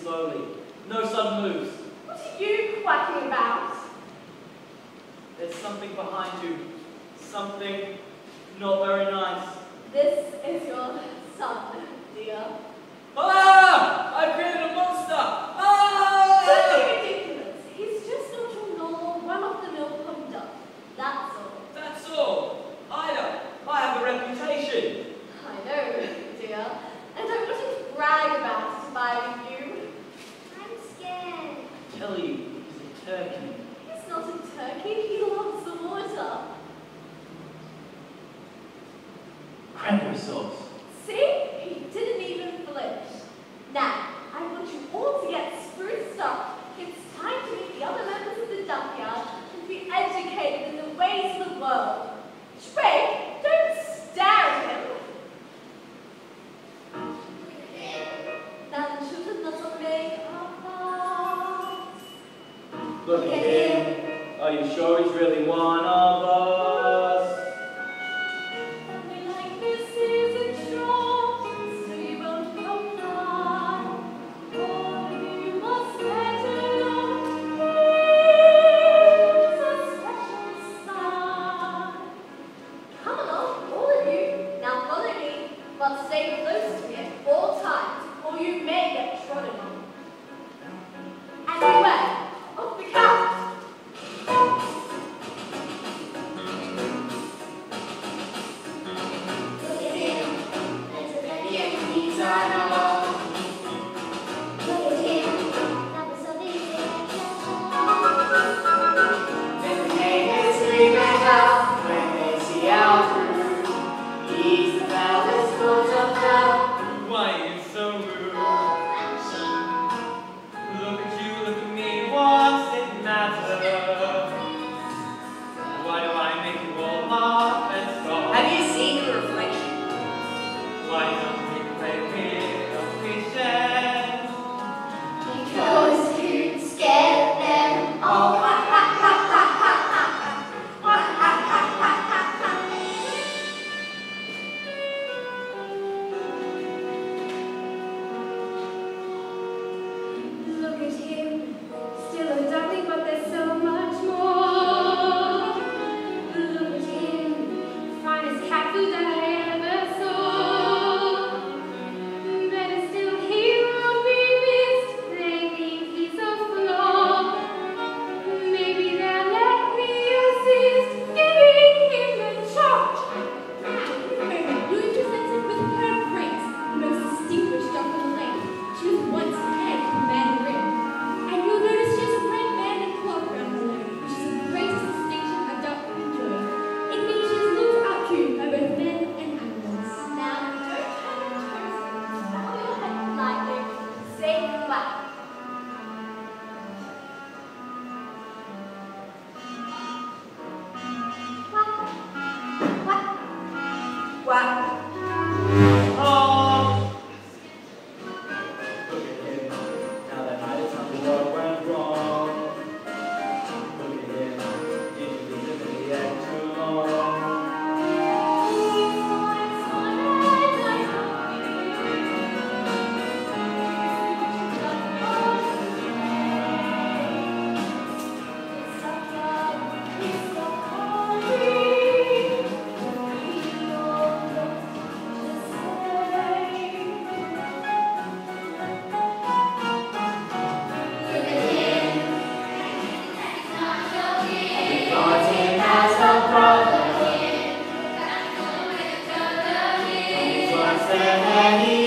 slowly. No sudden moves. What are you quacking about? There's something behind you. Something not very nice. This is your son, dear. Ah! I've created a monster! Ah! Don't be ridiculous. He's just not your normal, run-off-the-mill conduct. That's all. That's all. Ida, I have a reputation. I know, dear. And I wouldn't brag about it if I were you. I'm scared. I tell you, he's a turkey. He's not a turkey. He loves the water. Cranberry sauce. See? He didn't even flinch. Now, I want you all to get spruced up. It's time to meet the other members of the junkyard and be educated in the ways of the world. Shrek, don't stare at him. Now the children not make a fuss. Look at him. Are you sure he's really one of us? Something like this isn't short, so you won't come far. Oh, you must let alone. He's a special star. Come along, all of you. Now follow me, but stay close to me at all times, or you may get trodden on. And beware of the cat. Why are you so rude? Look at you, look at me, what's it matter? Why do I make you all laugh and scoff? Have you seen the reflection? Why don't we play with a fishes? Because you scared them all. Look at him, still a duckling, but there's so much more. Look at him, finest cat food that I ever saw. Better still, he won't be missed. They think he's a flaw. Maybe they'll let me assist, giving him a charge. Louis presented with a pair of rings, the most distinguished duck in the lane. She was once head of the man ring. And you'll notice she has a red band and cloth around her leg, which is the greatest distinction a duck can enjoy. It means she is looked up to by both men and animals. Now, don't turn your toes, bow your head lightly, say goodbye. What? Oh! Look at him. Now that I tell me what went wrong. Look at him. Did you listen to the end too long? He